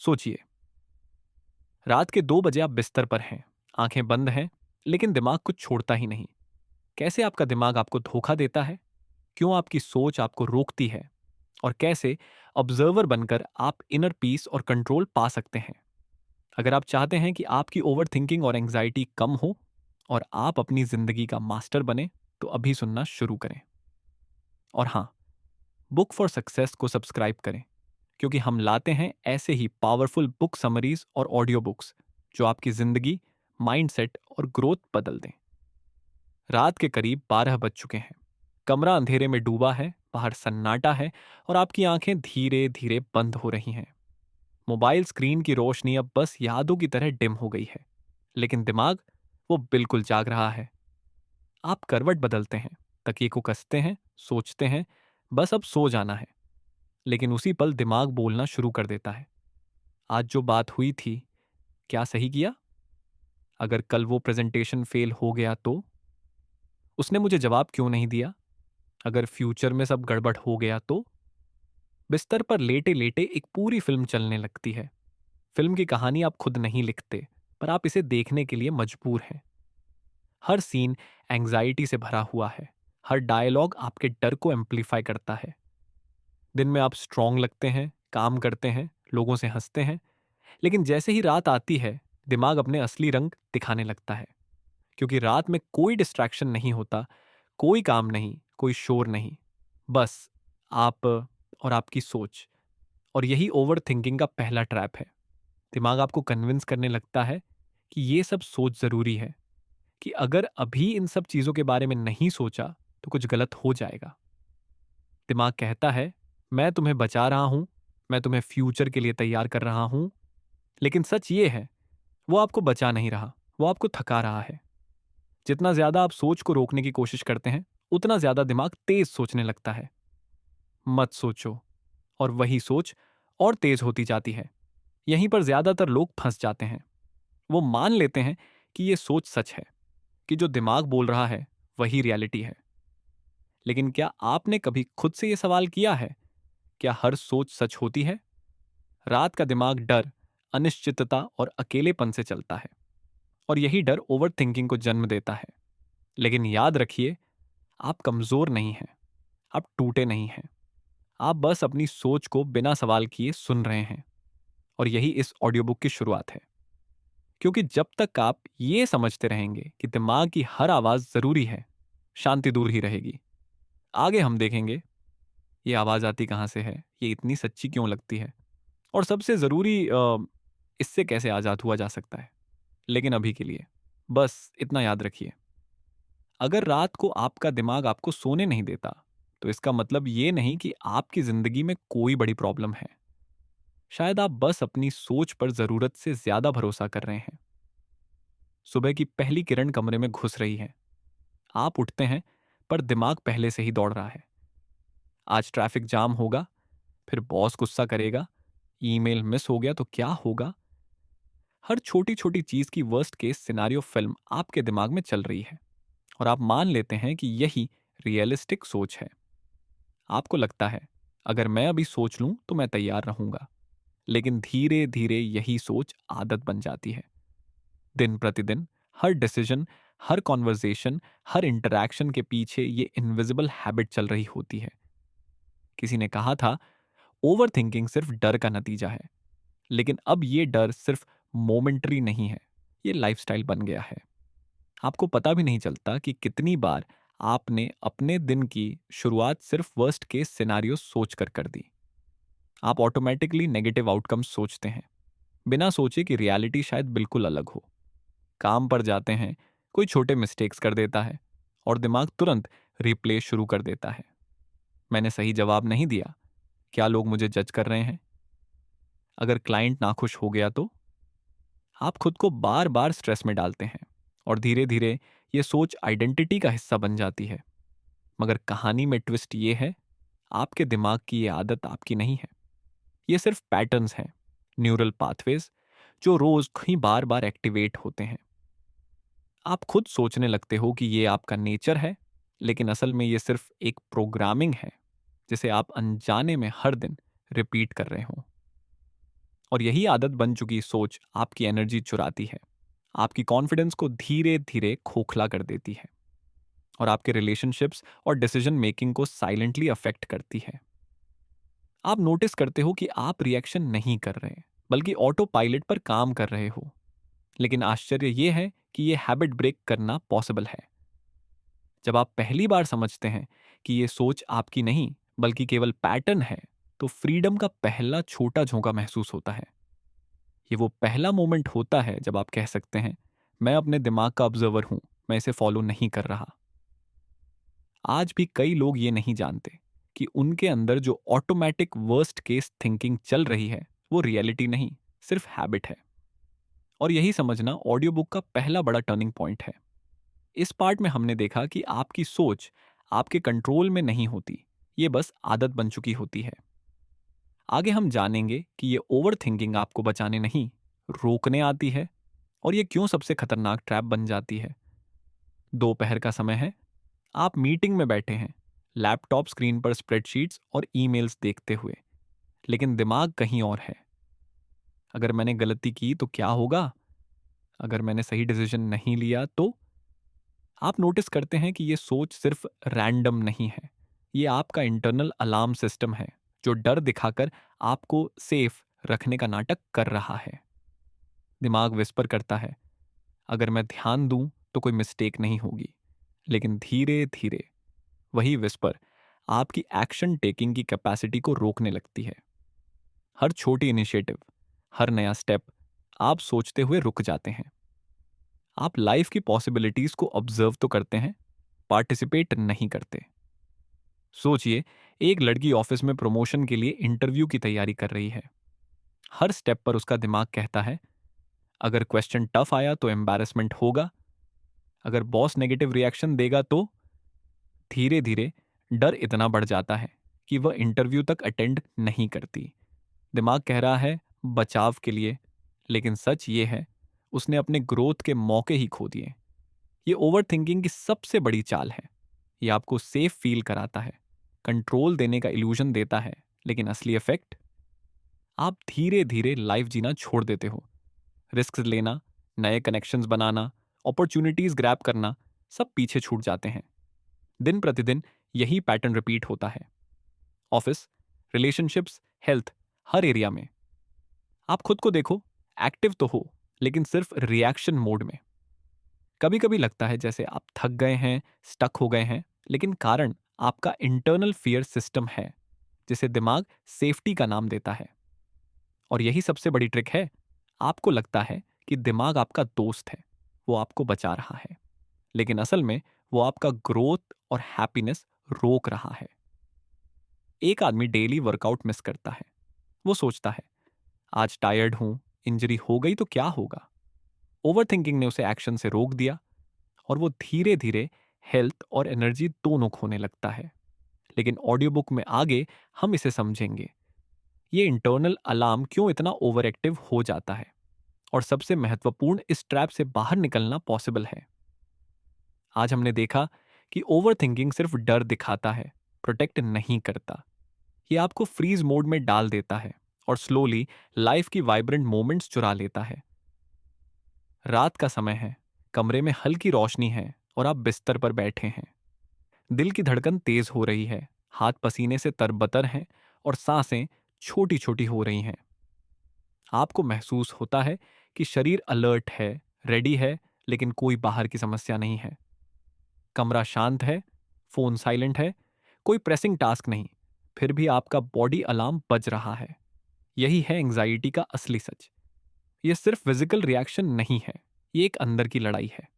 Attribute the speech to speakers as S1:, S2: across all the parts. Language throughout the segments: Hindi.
S1: सोचिए, रात के 2 बजे आप बिस्तर पर हैं, आंखें बंद हैं, लेकिन दिमाग कुछ छोड़ता ही नहीं। कैसे आपका दिमाग आपको धोखा देता है? क्यों आपकी सोच आपको रोकती है? और कैसे ऑब्जर्वर बनकर आप इनर पीस और कंट्रोल पा सकते हैं? अगर आप चाहते हैं कि आपकी ओवर थिंकिंग और एंग्जाइटी कम हो और आप अपनी जिंदगी का मास्टर बने, तो अभी सुनना शुरू करें। और हाँ, बुक फॉर सक्सेस को सब्सक्राइब करें, क्योंकि हम लाते हैं ऐसे ही पावरफुल बुक समरीज और ऑडियो बुक्स जो आपकी जिंदगी, माइंडसेट और ग्रोथ बदल दें। रात के करीब 12 बज चुके हैं। कमरा अंधेरे में डूबा है, बाहर सन्नाटा है और आपकी आंखें धीरे धीरे बंद हो रही हैं। मोबाइल स्क्रीन की रोशनी अब बस यादों की तरह डिम हो गई है, लेकिन दिमाग वो बिल्कुल जाग रहा है। आप करवट बदलते हैं, तकिए को कसते हैं, सोचते हैं बस अब सो जाना है। लेकिन उसी पल दिमाग बोलना शुरू कर देता है। आज जो बात हुई थी, क्या सही किया? अगर कल वो प्रेजेंटेशन फेल हो गया तो? उसने मुझे जवाब क्यों नहीं दिया? अगर फ्यूचर में सब गड़बड़ हो गया तो? बिस्तर पर लेटे लेटे एक पूरी फिल्म चलने लगती है। फिल्म की कहानी आप खुद नहीं लिखते, पर आप इसे देखने के लिए मजबूर हैं। हर सीन एंग्जाइटी से भरा हुआ है। हर डायलॉग आपके डर को एम्पलीफाई करता है। दिन में आप स्ट्रांग लगते हैं, काम करते हैं, लोगों से हंसते हैं, लेकिन जैसे ही रात आती है, दिमाग अपने असली रंग दिखाने लगता है। क्योंकि रात में कोई डिस्ट्रैक्शन नहीं होता, कोई काम नहीं, कोई शोर नहीं, बस आप और आपकी सोच। और यही ओवर थिंकिंग का पहला ट्रैप है। दिमाग आपको कन्विंस करने लगता है कि ये सब सोच जरूरी है, कि अगर अभी इन सब चीजों के बारे में नहीं सोचा तो कुछ गलत हो जाएगा। दिमाग कहता है, मैं तुम्हें बचा रहा हूं, मैं तुम्हें फ्यूचर के लिए तैयार कर रहा हूं। लेकिन सच ये है, वो आपको बचा नहीं रहा, वो आपको थका रहा है। जितना ज्यादा आप सोच को रोकने की कोशिश करते हैं, उतना ज्यादा दिमाग तेज सोचने लगता है। मत सोचो। और वही सोच और तेज होती जाती है। यहीं पर ज्यादातर लोग फंस जाते हैं। वो मान लेते हैं कि ये सोच सच है, कि जो दिमाग बोल रहा है वही रियलिटी है। लेकिन क्या आपने कभी खुद से ये सवाल किया है, क्या हर सोच सच होती है? रात का दिमाग डर, अनिश्चितता और अकेलेपन से चलता है, और यही डर ओवर थिंकिंग को जन्म देता है। लेकिन याद रखिए, आप कमजोर नहीं हैं, आप टूटे नहीं हैं। आप बस अपनी सोच को बिना सवाल किए सुन रहे हैं। और यही इस ऑडियो बुक की शुरुआत है। क्योंकि जब तक आप ये समझते रहेंगे कि दिमाग की हर आवाज जरूरी है, शांति दूर ही रहेगी। आगे हम देखेंगे ये आवाज आती कहां से है, ये इतनी सच्ची क्यों लगती है, और सबसे जरूरी इससे कैसे आजाद हुआ जा सकता है। लेकिन अभी के लिए बस इतना याद रखिए, अगर रात को आपका दिमाग आपको सोने नहीं देता, तो इसका मतलब ये नहीं कि आपकी जिंदगी में कोई बड़ी प्रॉब्लम है। शायद आप बस अपनी सोच पर जरूरत से ज्यादा भरोसा कर रहे हैं। सुबह की पहली किरण कमरे में घुस रही है। आप उठते हैं, पर दिमाग पहले से ही दौड़ रहा है। आज ट्रैफिक जाम होगा, फिर बॉस गुस्सा करेगा, ईमेल मिस हो गया तो क्या होगा। हर छोटी छोटी चीज की वर्स्ट केस सिनारियो फिल्म आपके दिमाग में चल रही है, और आप मान लेते हैं कि यही रियलिस्टिक सोच है। आपको लगता है, अगर मैं अभी सोच लूं तो मैं तैयार रहूंगा। लेकिन धीरे धीरे यही सोच आदत बन जाती है। दिन प्रतिदिन हर डिसीजन, हर कॉन्वर्जेशन, हर इंटरैक्शन के पीछे ये इनविजिबल हैबिट चल रही होती है। किसी ने कहा था, ओवर थिंकिंग सिर्फ डर का नतीजा है। लेकिन अब ये डर सिर्फ मोमेंटरी नहीं है, ये लाइफस्टाइल बन गया है। आपको पता भी नहीं चलता कि कितनी बार आपने अपने दिन की शुरुआत सिर्फ वर्स्ट केस सिनारियो सोच कर दी। आप ऑटोमेटिकली नेगेटिव आउटकम्स सोचते हैं, बिना सोचे कि रियलिटी शायद बिल्कुल अलग हो। काम पर जाते हैं, कोई छोटे मिस्टेक्स कर देता है, और दिमाग तुरंत रिप्ले शुरू कर देता है। मैंने सही जवाब नहीं दिया, क्या लोग मुझे जज कर रहे हैं? अगर क्लाइंट नाखुश हो गया तो? आप खुद को बार बार स्ट्रेस में डालते हैं, और धीरे धीरे ये सोच आइडेंटिटी का हिस्सा बन जाती है। मगर कहानी में ट्विस्ट ये है, आपके दिमाग की ये आदत आपकी नहीं है। ये सिर्फ पैटर्न्स हैं, न्यूरल पाथवेज, जो रोज कहीं बार बार एक्टिवेट होते हैं। आप खुद सोचने लगते हो कि ये आपका नेचर है, लेकिन असल में ये सिर्फ एक प्रोग्रामिंग है, जिसे आप अनजाने में हर दिन रिपीट कर रहे हो। और यही आदत बन चुकी सोच आपकी एनर्जी चुराती है, आपकी कॉन्फिडेंस को धीरे धीरे खोखला कर देती है और आपके रिलेशनशिप्स और डिसीजन मेकिंग को साइलेंटली अफेक्ट करती है। आप नोटिस करते हो कि आप रिएक्शन नहीं कर रहे, बल्कि ऑटो पायलट पर काम कर रहे हो। लेकिन आश्चर्य यह है कि यह हैबिट ब्रेक करना पॉसिबल है। जब आप पहली बार समझते हैं कि यह सोच आपकी नहीं बल्कि केवल पैटर्न है, तो फ्रीडम का पहला छोटा झोंका महसूस होता है। ये वो पहला मोमेंट होता है जब आप कह सकते हैं, मैं अपने दिमाग का ऑब्जर्वर हूं, मैं इसे फॉलो नहीं कर रहा। आज भी कई लोग ये नहीं जानते कि उनके अंदर जो ऑटोमेटिक वर्स्ट केस थिंकिंग चल रही है, वो रियलिटी नहीं, सिर्फ हैबिट है। और यही समझना ऑडियो बुक का पहला बड़ा टर्निंग पॉइंट है। इस पार्ट में हमने देखा कि आपकी सोच आपके कंट्रोल में नहीं होती, ये बस आदत बन चुकी होती है। आगे हम जानेंगे कि ये ओवर थिंकिंग आपको बचाने नहीं, रोकने आती है, और ये क्यों सबसे खतरनाक ट्रैप बन जाती है। दोपहर का समय है, आप मीटिंग में बैठे हैं, लैपटॉप स्क्रीन पर स्प्रेडशीट्स और ईमेल्स देखते हुए, लेकिन दिमाग कहीं और है। अगर मैंने गलती की तो क्या होगा? अगर मैंने सही डिसीजन नहीं लिया तो? आप नोटिस करते हैं कि ये सोच सिर्फ रैंडम नहीं है, ये आपका इंटरनल अलार्म सिस्टम है, जो डर दिखाकर आपको सेफ रखने का नाटक कर रहा है। दिमाग विस्पर करता है, अगर मैं ध्यान दूं तो कोई मिस्टेक नहीं होगी। लेकिन धीरे धीरे वही विस्पर आपकी एक्शन टेकिंग की कैपेसिटी को रोकने लगती है। हर छोटी इनिशिएटिव, हर नया स्टेप आप सोचते हुए रुक जाते हैं। आप लाइफ की पॉसिबिलिटीज को ऑब्जर्व तो करते हैं, पार्टिसिपेट नहीं करते। सोचिए, एक लड़की ऑफिस में प्रमोशन के लिए इंटरव्यू की तैयारी कर रही है। हर स्टेप पर उसका दिमाग कहता है, अगर क्वेश्चन टफ आया तो एम्बैरेसमेंट होगा, अगर बॉस नेगेटिव रिएक्शन देगा तो। धीरे धीरे डर इतना बढ़ जाता है कि वह इंटरव्यू तक अटेंड नहीं करती। दिमाग कह रहा है बचाव के लिए, लेकिन सच ये है, उसने अपने ग्रोथ के मौके ही खो दिए। ये ओवर थिंकिंग की सबसे बड़ी चाल है। ये आपको सेफ फील कराता है, कंट्रोल देने का इल्यूजन देता है, लेकिन असली इफेक्ट, आप धीरे धीरे लाइफ जीना छोड़ देते हो। रिस्क लेना, नए कनेक्शंस बनाना, अपॉर्चुनिटीज ग्रैब करना, सब पीछे छूट जाते हैं। दिन प्रतिदिन यही पैटर्न रिपीट होता है। ऑफिस, रिलेशनशिप्स, हेल्थ, हर एरिया में। आप खुद को देखो, एक्टिव तो हो, लेकिन सिर्फ रिएक्शन मोड में। कभी कभी लगता है जैसे आप थक गए हैं, स्टक हो गए हैं, लेकिन कारण आपका इंटरनल फियर सिस्टम है, जिसे दिमाग सेफ्टी का नाम देता है। और यही सबसे बड़ी ट्रिक है। आपको लगता है कि दिमाग आपका दोस्त है, वो आपको बचा रहा है, लेकिन असल में वो आपका ग्रोथ और हैप्पीनेस रोक रहा है। एक आदमी डेली वर्कआउट मिस करता है। वो सोचता है, आज टायर्ड हूं, इंजरी हो गई तो क्या होगा। ओवर थिंकिंग ने उसे एक्शन से रोक दिया, और वो धीरे धीरे हेल्थ और एनर्जी दोनों खोने लगता है। लेकिन ऑडियो बुक में आगे हम इसे समझेंगे, ये इंटरनल अलार्म क्यों इतना ओवर एक्टिव हो जाता है, और सबसे महत्वपूर्ण, इस ट्रैप से बाहर निकलना पॉसिबल है। आज हमने देखा कि ओवर थिंकिंग सिर्फ डर दिखाता है, प्रोटेक्ट नहीं करता। ये आपको फ्रीज मोड में डाल देता है और स्लोली लाइफ की वाइब्रेंट मोमेंट्स चुरा लेता है। रात का समय है, कमरे में हल्की रोशनी है और आप बिस्तर पर बैठे हैं। दिल की धड़कन तेज हो रही है, हाथ पसीने से तरबतर हैं और सांसें छोटी छोटी हो रही हैं। आपको महसूस होता है कि शरीर अलर्ट है, रेडी है, लेकिन कोई बाहर की समस्या नहीं है। कमरा शांत है, फोन साइलेंट है, कोई प्रेसिंग टास्क नहीं, फिर भी आपका बॉडी अलार्म बज रहा है। यही है एंजाइटी का असली सच। ये सिर्फ फिजिकल रिएक्शन नहीं है, ये एक अंदर की लड़ाई है।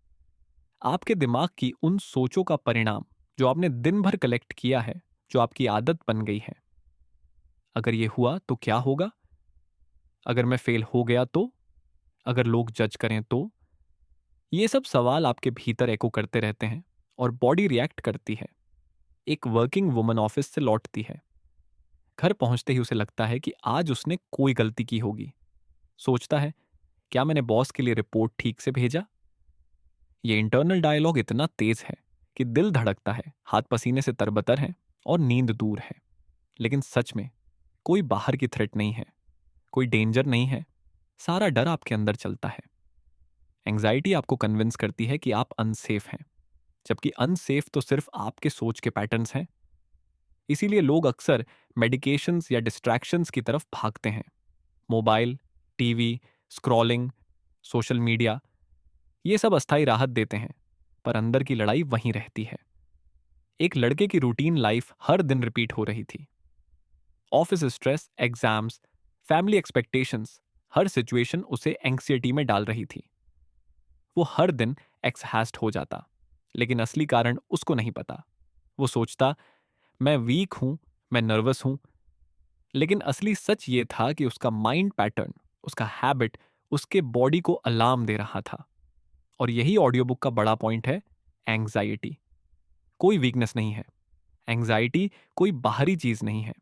S1: आपके दिमाग की उन सोचों का परिणाम जो आपने दिन भर कलेक्ट किया है, जो आपकी आदत बन गई है। अगर ये हुआ तो क्या होगा? अगर मैं फेल हो गया तो? अगर लोग जज करें तो? ये सब सवाल आपके भीतर एको करते रहते हैं और बॉडी रिएक्ट करती है। एक वर्किंग वुमन ऑफिस से लौटती है। घर पहुंचते ही उसे लगता है कि आज उसने कोई गलती की होगी। सोचता है, क्या मैंने बॉस के लिए रिपोर्ट ठीक से भेजा? ये इंटरनल डायलॉग इतना तेज है कि दिल धड़कता है, हाथ पसीने से तरबतर हैं और नींद दूर है। लेकिन सच में कोई बाहर की थ्रेट नहीं है, कोई डेंजर नहीं है, सारा डर आपके अंदर चलता है। एंग्जाइटी आपको कन्विंस करती है कि आप अनसेफ हैं, जबकि अनसेफ तो सिर्फ आपके सोच के पैटर्न्स हैं। इसीलिए लोग अक्सर मेडिकेशंस या डिस्ट्रैक्शंस की तरफ भागते हैं। Mobile, TV, scrolling, social media, ये सब अस्थायी राहत देते हैं, पर अंदर की लड़ाई वहीं रहती है। एक लड़के की रूटीन लाइफ हर दिन रिपीट हो रही थी। Office stress, exams, family expectations, हर सिचुएशन उसे एंग्जायटी में डाल रही थी। वो हर दिन एक्सहैस्ट हो जाता, लेकिन असली कारण उसको नहीं पता। वो सोचता, मैं वीक हूं, मैं नर्वस हूं, लेकिन असली सच ये था कि उसका माइंड पैटर्न, उसका हैबिट उसके बॉडी को अलार्म दे रहा था। और यही ऑडियो बुक का बड़ा पॉइंट है। एंग्जाइटी कोई वीकनेस नहीं है। एंग्जाइटी कोई बाहरी चीज नहीं है।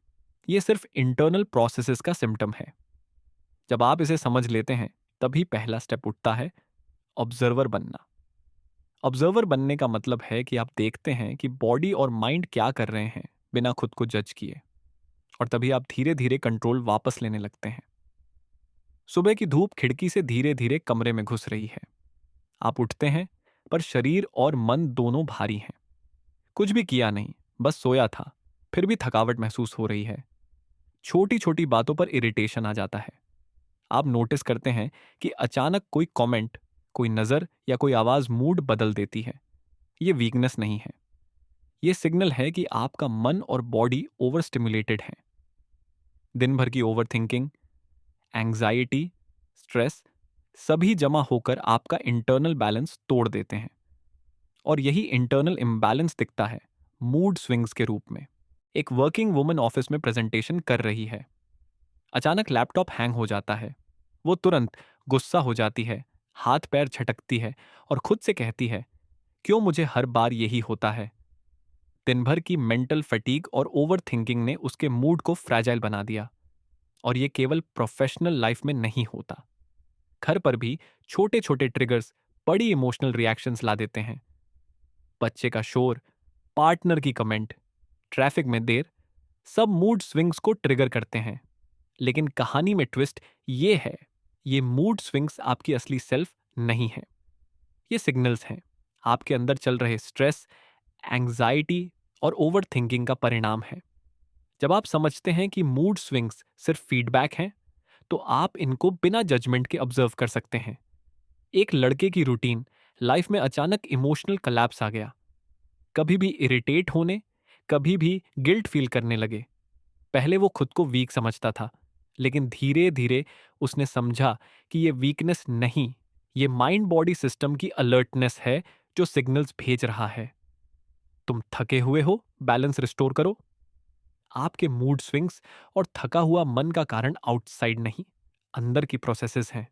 S1: ये सिर्फ इंटरनल प्रोसेसेस का सिम्टम है। जब आप इसे समझ लेते हैं, तभी पहला स्टेप उठता है, ऑब्जर्वर बनना। ऑब्जर्वर बनने का मतलब है कि आप देखते हैं कि बॉडी और माइंड क्या कर रहे हैं, बिना खुद को जज किए। और तभी आप धीरे धीरे कंट्रोल वापस लेने लगते हैं। सुबह की धूप खिड़की से धीरे धीरे कमरे में घुस रही है। आप उठते हैं, पर शरीर और मन दोनों भारी हैं। कुछ भी किया नहीं, बस सोया था, फिर भी थकावट महसूस हो रही है। छोटी छोटी बातों पर इरिटेशन आ जाता है। आप नोटिस करते हैं कि अचानक कोई कमेंट, कोई नजर या कोई आवाज मूड बदल देती है। ये वीकनेस नहीं है। ये सिग्नल है कि आपका मन और बॉडी ओवर स्टिमुलेटेड है। दिन भर की ओवर थिंकिंग, एंग्जाइटी, स्ट्रेस, सभी जमा होकर आपका इंटरनल बैलेंस तोड़ देते हैं। और यही इंटरनल इम्बैलेंस दिखता है मूड स्विंग्स के रूप में। एक वर्किंग वुमन ऑफिस में प्रेजेंटेशन कर रही है। अचानक लैपटॉप हैंग हो जाता है। वो तुरंत गुस्सा हो जाती है, हाथ पैर झटकती है और खुद से कहती है, क्यों मुझे हर बार यही होता है। दिन भर की मेंटल फटीग और ओवर थिंकिंग ने उसके मूड को फ्रैजाइल बना दिया। और ये केवल प्रोफेशनल लाइफ में नहीं होता, घर पर भी छोटे छोटे ट्रिगर्स बड़ी इमोशनल रिएक्शंस ला देते हैं। बच्चे का शोर, पार्टनर की कमेंट, ट्रैफिक में देर, सब मूड स्विंग्स को ट्रिगर करते हैं। लेकिन कहानी में ट्विस्ट ये है, ये मूड स्विंग्स आपकी असली सेल्फ नहीं है। ये सिग्नल्स हैं, आपके अंदर चल रहे स्ट्रेस, एंग्जाइटी और ओवर थिंकिंग का परिणाम है। जब आप समझते हैं कि मूड स्विंग्स सिर्फ फीडबैक हैं, तो आप इनको बिना जजमेंट के ऑब्जर्व कर सकते हैं। एक लड़के की रूटीन लाइफ में अचानक इमोशनल कलैप्स आ गया। कभी भी इरिटेट होने, कभी भी गिल्ट फील करने लगे। पहले वो खुद को वीक समझता था, लेकिन धीरे धीरे उसने समझा कि ये वीकनेस नहीं, ये माइंड बॉडी सिस्टम की अलर्टनेस है जो सिग्नल्स भेज रहा है। तुम थके हुए हो, बैलेंस रिस्टोर करो। आपके मूड स्विंग्स और थका हुआ मन का कारण आउटसाइड नहीं, अंदर की प्रोसेसेस हैं।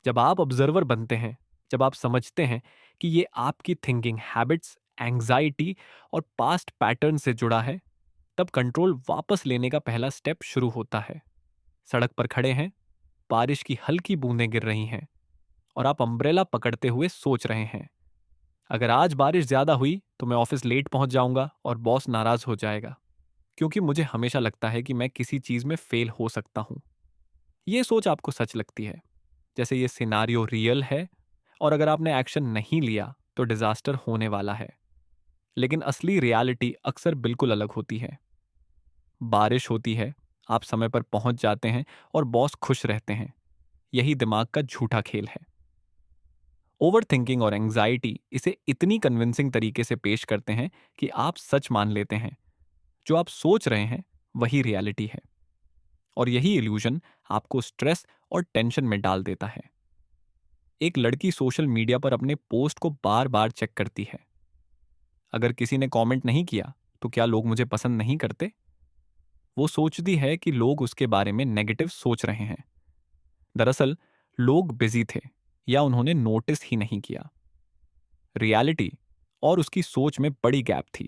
S1: जब आप ऑब्जर्वर बनते हैं, जब आप समझते हैं कि ये आपकी थिंकिंग हैबिट्स, एंग्जाइटी और पास्ट पैटर्न से जुड़ा है, तब कंट्रोल वापस लेने का पहला स्टेप शुरू होता है। सड़क पर खड़े हैं, बारिश की हल्की बूंदें गिर रही हैं और आप अम्ब्रेला पकड़ते हुए सोच रहे हैं, अगर आज बारिश ज्यादा हुई तो मैं ऑफिस लेट पहुंच जाऊंगा और बॉस नाराज हो जाएगा, क्योंकि मुझे हमेशा लगता है कि मैं किसी चीज में फेल हो सकता हूं। ये सोच आपको सच लगती है, जैसे ये सिनारियो रियल है और अगर आपने एक्शन नहीं लिया तो डिजास्टर होने वाला है। लेकिन असली रियलिटी अक्सर बिल्कुल अलग होती है। बारिश होती है, आप समय पर पहुंच जाते हैं और बॉस खुश रहते हैं। यही दिमाग का झूठा खेल है। ओवर थिंकिंग और एंग्जाइटी इसे इतनी कन्विंसिंग तरीके से पेश करते हैं कि आप सच मान लेते हैं। जो आप सोच रहे हैं वही रियलिटी है। और यही इल्यूजन आपको स्ट्रेस और टेंशन में डाल देता है। एक लड़की सोशल मीडिया पर अपने पोस्ट को बार बार चेक करती है। अगर किसी ने कमेंट नहीं किया तो क्या लोग मुझे पसंद नहीं करते? वो सोचती है कि लोग उसके बारे में नेगेटिव सोच रहे हैं। दरअसल लोग बिजी थे या उन्होंने नोटिस ही नहीं किया। रियलिटी और उसकी सोच में बड़ी गैप थी,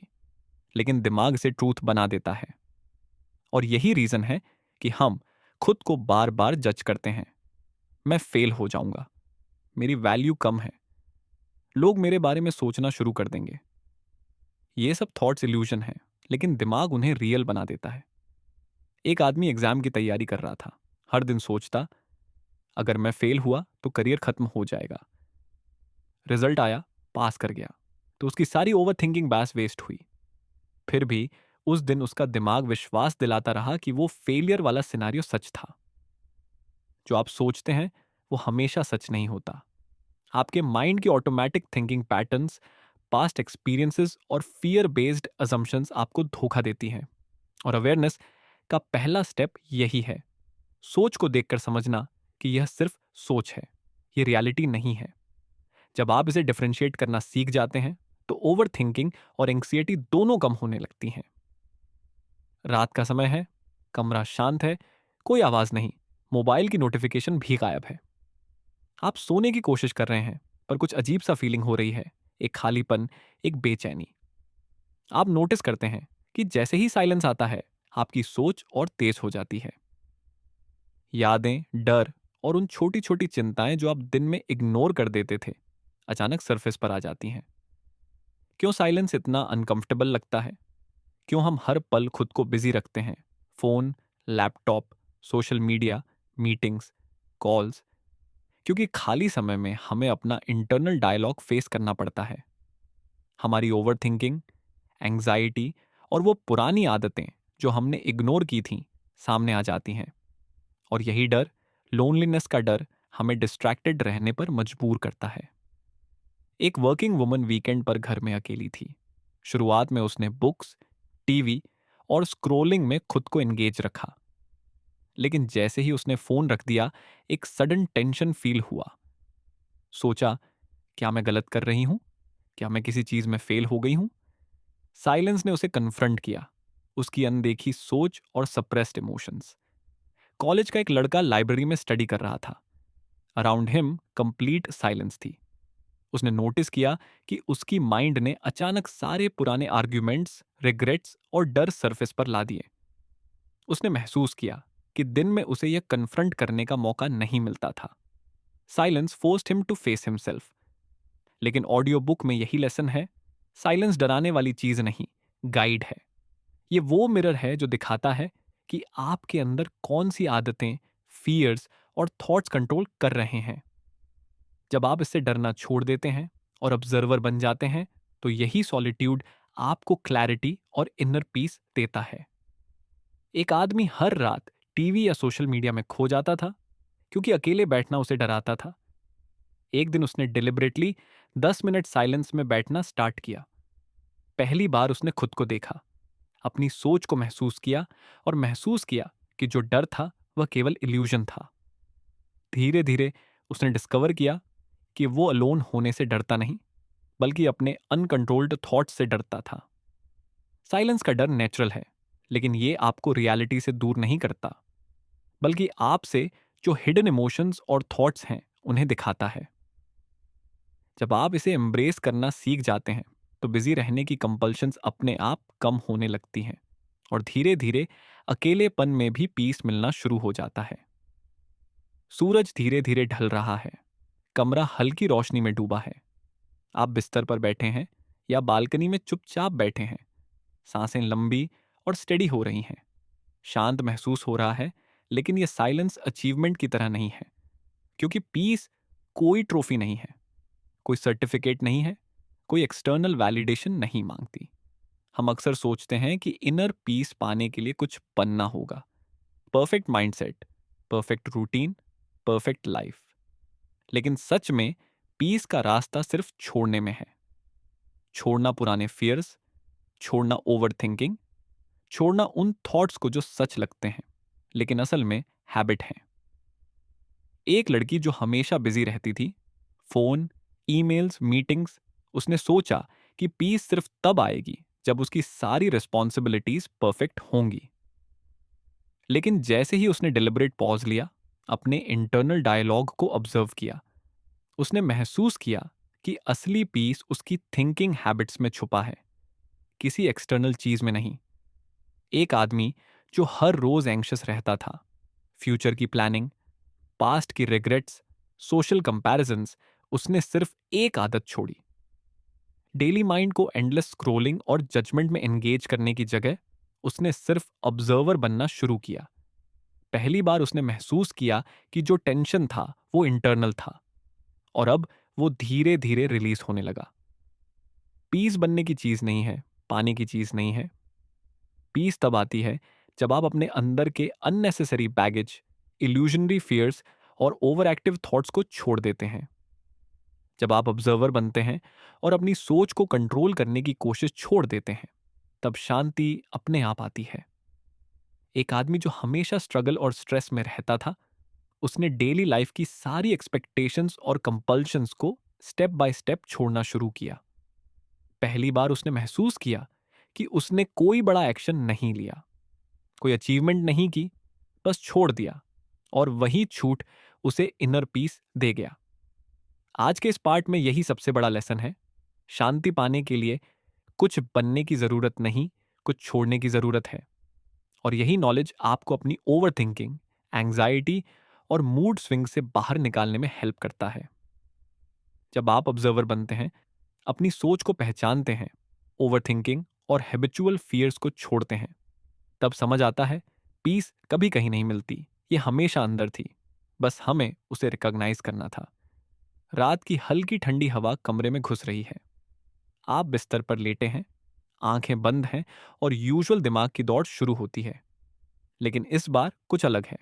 S1: लेकिन दिमाग से ट्रूथ बना देता है। और यही रीजन है कि हम खुद को बार बार जज करते हैं। मैं फेल हो जाऊंगा, मेरी वैल्यू कम है, लोग मेरे बारे में सोचना शुरू कर देंगे। ये सब थॉट्स इल्यूजन है, लेकिन दिमाग उन्हें रियल बना देता है। एक आदमी एग्जाम की तैयारी कर रहा था। हर दिन सोचता, अगर मैं फेल हुआ तो करियर खत्म हो जाएगा। रिजल्ट आया, पास कर गया, तो उसकी सारी ओवर थिंकिंग बहस वेस्ट हुई। फिर भी उस दिन उसका दिमाग विश्वास दिलाता रहा कि वो फेलियर वाला सिनारियो सच था। जो आप सोचते हैं वो हमेशा सच नहीं होता। आपके माइंड की automatic thinking patterns, past experiences और फियर बेस्ड असम्पशंस आपको धोखा देती हैं। और अवेयरनेस का पहला स्टेप यही है, सोच को देखकर समझना कि यह सिर्फ सोच है, ये रियलिटी नहीं है। जब आप इसे डिफरेंशिएट करना सीख जाते हैं तो ओवर थिंकिंग और एंग्जायटी दोनों कम होने लगती हैं। रात का समय है, कमरा शांत है, कोई आवाज नहीं, मोबाइल की नोटिफिकेशन भी गायब है। आप सोने की कोशिश कर रहे हैं पर कुछ अजीब सा फीलिंग हो रही है, एक खालीपन, एक बेचैनी। आप नोटिस करते हैं कि जैसे ही साइलेंस आता है आपकी सोच और तेज हो जाती है। यादें, डर और उन छोटी छोटी चिंताएं जो आप दिन में इग्नोर कर देते थे अचानक सरफेस पर आ जाती हैं। क्यों साइलेंस इतना अनकंफर्टेबल लगता है? क्यों हम हर पल खुद को बिजी रखते हैं? Phone, laptop, social media, meetings, calls. क्योंकि खाली समय में हमें अपना इंटरनल डायलॉग फेस करना पड़ता है। हमारी ओवर थिंकिंग, एंग्जाइटी और वो पुरानी आदतें जो हमने इग्नोर की थीं सामने आ जाती हैं। और यही डर, लोनलीनेस का डर, हमें डिस्ट्रैक्टेड रहने पर मजबूर करता है। एक वर्किंग वुमन वीकेंड पर घर में अकेली थी। शुरुआत में उसने बुक्स, टीवी और स्क्रोलिंग में खुद को एंगेज रखा। लेकिन जैसे ही उसने फोन रख दिया, एक सडन टेंशन फील हुआ। सोचा, क्या मैं गलत कर रही हूं? क्या मैं किसी चीज में फेल हो गई हूं? साइलेंस ने उसे कन्फ्रंट किया, उसकी अनदेखी सोच और सप्रेस्ड इमोशंस। कॉलेज का एक लड़का लाइब्रेरी में स्टडी कर रहा था। अराउंड हिम कंप्लीट साइलेंस थी। उसने नोटिस किया कि उसकी माइंड ने अचानक सारे पुराने आर्ग्यूमेंट्स, रिग्रेट्स और डर सरफेस पर ला दिए। उसने महसूस किया कि दिन में उसे यह कन्फ्रंट करने का मौका नहीं मिलता था। Silence forced him to face himself. लेकिन ऑडियो बुक में यही लेसन है, साइलेंस डराने वाली चीज नहीं, गाइड है। ये वो मिरर है जो दिखाता है कि आपके अंदर कौन सी आदतें, फियर्स और थॉट्स कंट्रोल कर रहे हैं। जब आप इससे डरना छोड़ देते हैं और ऑब्जर्वर बन जाते हैं तो यही सॉलिट्यूड आपको क्लैरिटी और इनर पीस देता है। एक आदमी हर रात टीवी या सोशल मीडिया में खो जाता था क्योंकि अकेले बैठना उसे डराता था। एक दिन उसने डिलिबरेटली 10 मिनट साइलेंस में बैठना स्टार्ट किया। पहली बार उसने खुद को देखा, अपनी सोच को महसूस किया और महसूस किया कि जो डर था वह केवल इल्यूजन था। धीरे धीरे उसने डिस्कवर किया कि वो अलोन होने से डरता नहीं, बल्कि अपने अनकंट्रोल्ड थॉट्स से डरता था। साइलेंस का डर नेचुरल है, लेकिन ये आपको रियलिटी से दूर नहीं करता, बल्कि आपसे जो हिडन इमोशंस और थॉट्स हैं उन्हें दिखाता है। जब आप इसे एम्ब्रेस करना सीख जाते हैं तो बिजी रहने की कंपल्शंस अपने आप कम होने लगती हैं और धीरे धीरे अकेलेपन में भी पीस मिलना शुरू हो जाता है। सूरज धीरे धीरे ढल रहा है, कमरा हल्की रोशनी में डूबा है। आप बिस्तर पर बैठे हैं या बालकनी में चुपचाप बैठे हैं। सांसें लंबी और स्टेडी हो रही हैं। शांत महसूस हो रहा है, लेकिन यह साइलेंस अचीवमेंट की तरह नहीं है, क्योंकि पीस कोई ट्रॉफी नहीं है, कोई सर्टिफिकेट नहीं है, कोई एक्सटर्नल वैलिडेशन नहीं मांगती। हम अक्सर सोचते हैं कि इनर पीस पाने के लिए कुछ बनना होगा, perfect mindset, perfect routine, perfect life. लेकिन सच में पीस का रास्ता सिर्फ छोड़ने में है। छोड़ना पुराने फियर्स, छोड़ना ओवर थिंकिंग, छोड़ना उन थॉट्स को जो सच लगते हैं लेकिन असल में हैबिट हैं। एक लड़की जो हमेशा बिजी रहती थी, फोन, ईमेल्स, मीटिंग्स, उसने सोचा कि पीस सिर्फ तब आएगी जब उसकी सारी रिस्पॉन्सिबिलिटीज परफेक्ट होंगी। लेकिन जैसे ही उसने डिलिबरेट पॉज लिया, अपने इंटरनल डायलॉग को ऑब्जर्व किया, उसने महसूस किया कि असली पीस उसकी थिंकिंग हैबिट्स में छुपा है, किसी एक्सटर्नल चीज में नहीं। एक आदमी जो हर रोज एंग्शियस रहता था, फ्यूचर की प्लानिंग, पास्ट की रिग्रेट्स, सोशल कंपैरिजंस, उसने सिर्फ एक आदत छोड़ी। डेली माइंड को एंडलेस स्क्रोलिंग और जजमेंट में एंगेज करने की जगह उसने सिर्फ ऑब्जर्वर बनना शुरू किया। पहली बार उसने महसूस किया कि जो टेंशन था वो इंटरनल था और अब वो धीरे धीरे रिलीज होने लगा। पीस बनने की चीज नहीं है, पाने की चीज नहीं है। पीस तब आती है जब आप अपने अंदर के अननेसेसरी बैगेज, इल्यूजनरी फियर्स और ओवर एक्टिव थॉट्स को छोड़ देते हैं। जब आप ऑब्जर्वर बनते हैं और अपनी सोच को कंट्रोल करने की कोशिश छोड़ देते हैं, तब शांति अपने आप आती है। एक आदमी जो हमेशा स्ट्रगल और स्ट्रेस में रहता था, उसने डेली लाइफ की सारी एक्सपेक्टेशंस और कंपल्शंस को स्टेप बाय स्टेप छोड़ना शुरू किया। पहली बार उसने महसूस किया कि उसने कोई बड़ा एक्शन नहीं लिया, कोई अचीवमेंट नहीं की, बस छोड़ दिया, और वही छूट उसे इनर पीस दे गया। आज के इस पार्ट में यही सबसे बड़ा लेसन है। शांति पाने के लिए कुछ बनने की जरूरत नहीं, कुछ छोड़ने की जरूरत है। और यही नॉलेज आपको अपनी ओवर थिंकिंग, एंग्जाइटी और मूड स्विंग से बाहर निकालने में हेल्प करता है। जब आप ऑब्जर्वर बनते हैं, अपनी सोच को पहचानते हैं, ओवर थिंकिंग और हैबिचुअल फियर्स को छोड़ते हैं, तब समझ आता है पीस कभी कहीं नहीं मिलती, ये हमेशा अंदर थी, बस हमें उसे रिकॉग्नाइज करना था। रात की हल्की ठंडी हवा कमरे में घुस रही है। आप बिस्तर पर लेटे हैं, आंखें बंद हैं और यूजुअल दिमाग की दौड़ शुरू होती है। लेकिन इस बार कुछ अलग है।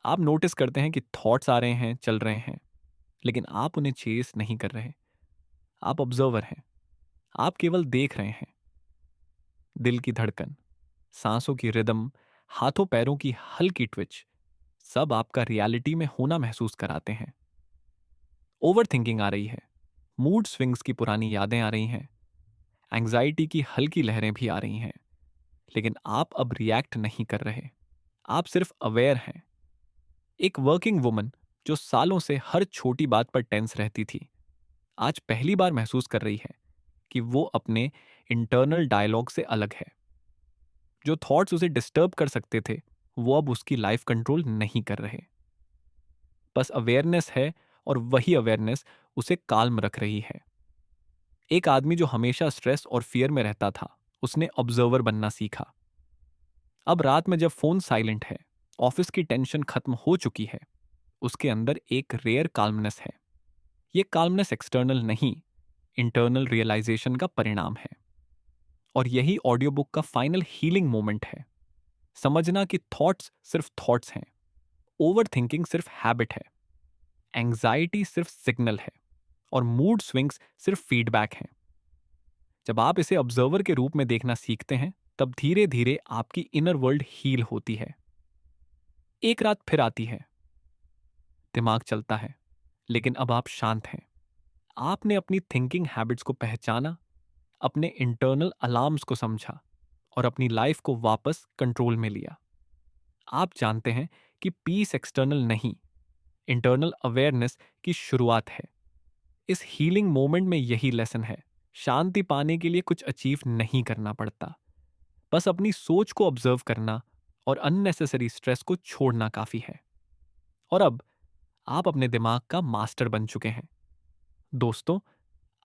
S1: आप नोटिस करते हैं कि थॉट्स आ रहे हैं, चल रहे हैं, लेकिन आप उन्हें चेस नहीं कर रहे। आप ऑब्जर्वर हैं। आप केवल देख रहे हैं। दिल की धड़कन, सांसों की रिदम, हाथों पैरों की हल्की ट्विच, सब आपका रियलिटी में होना महसूस कराते हैं। ओवर थिंकिंग आ रही है, मूड स्विंग्स की पुरानी यादें आ रही हैं, एंग्जाइटी की हल्की लहरें भी आ रही हैं, लेकिन आप अब रिएक्ट नहीं कर रहे। आप सिर्फ अवेयर हैं। एक वर्किंग वुमन जो सालों से हर छोटी बात पर टेंस रहती थी, आज पहली बार महसूस कर रही है कि वो अपने इंटरनल डायलॉग से अलग है। जो थॉट्स उसे डिस्टर्ब कर सकते थे, वो अब उसकी लाइफ कंट्रोल नहीं कर रहे। बस अवेयरनेस है, और वही अवेयरनेस उसे काल्म रख रही है। एक आदमी जो हमेशा स्ट्रेस और फियर में रहता था, उसने ऑब्जर्वर बनना सीखा। अब रात में जब फोन साइलेंट है, ऑफिस की टेंशन खत्म हो चुकी है, उसके अंदर एक रेयर काल्मनेस है। ये काल्मनेस एक्सटर्नल नहीं, इंटरनल रियलाइजेशन का परिणाम है। और यही ऑडियो बुक का फाइनल हीलिंग मोमेंट है। समझना कि थॉट्स सिर्फ थॉट्स हैं, ओवर थिंकिंग सिर्फ हैबिट है, एंग्जाइटी सिर्फ सिग्नल है, और मूड स्विंग्स सिर्फ फीडबैक हैं। जब आप इसे ऑब्जर्वर के रूप में देखना सीखते हैं, तब धीरे धीरे आपकी इनर वर्ल्ड हील होती है। एक रात फिर आती है, दिमाग चलता है, लेकिन अब आप शांत हैं। आपने अपनी थिंकिंग हैबिट्स को पहचाना, अपने इंटरनल अलार्म्स को समझा, और अपनी लाइफ को वापस कंट्रोल में लिया। आप जानते हैं कि पीस एक्सटर्नल नहीं, इंटरनल अवेयरनेस की शुरुआत है। इस हीलिंग मोमेंट में यही लेसन है। शांति पाने के लिए कुछ अचीव नहीं करना पड़ता, बस अपनी सोच को ऑब्जर्व करना और अननेसेसरी स्ट्रेस को छोड़ना काफी है। और अब आप अपने दिमाग का मास्टर बन चुके हैं। दोस्तों,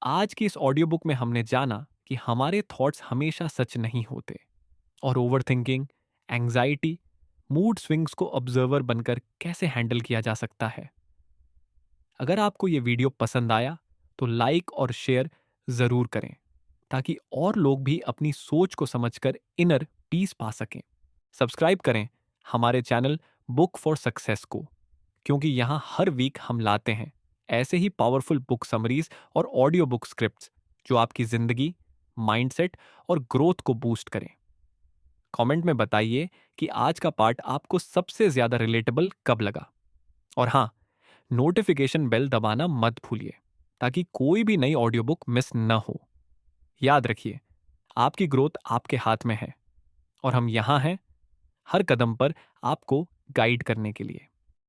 S1: आज की इस ऑडियो बुक में हमने जाना कि हमारे थॉट्स हमेशा सच नहीं होते, और over thinking, anxiety, mood swings को ऑब्जर्वर बनकर कैसे हैंडल किया जा सकता है। अगर आपको ये वीडियो पसंद आया तो लाइक और शेयर जरूर करें, ताकि और लोग भी अपनी सोच को समझकर इनर पीस पा सकें। सब्सक्राइब करें हमारे चैनल बुक फॉर सक्सेस को, क्योंकि यहाँ हर वीक हम लाते हैं ऐसे ही पावरफुल बुक समरीज और ऑडियो बुक स्क्रिप्ट्स जो आपकी जिंदगी, माइंडसेट और ग्रोथ को बूस्ट करें। कमेंट में बताइए कि आज का पार्ट आपको सबसे ज्यादा रिलेटेबल कब लगा। और हाँ, नोटिफिकेशन बेल दबाना मत भूलिए, ताकि कोई भी नई ऑडियो बुक मिस न हो। याद रखिए, आपकी ग्रोथ आपके हाथ में है, और हम यहाँ हैं हर कदम पर आपको गाइड करने के लिए।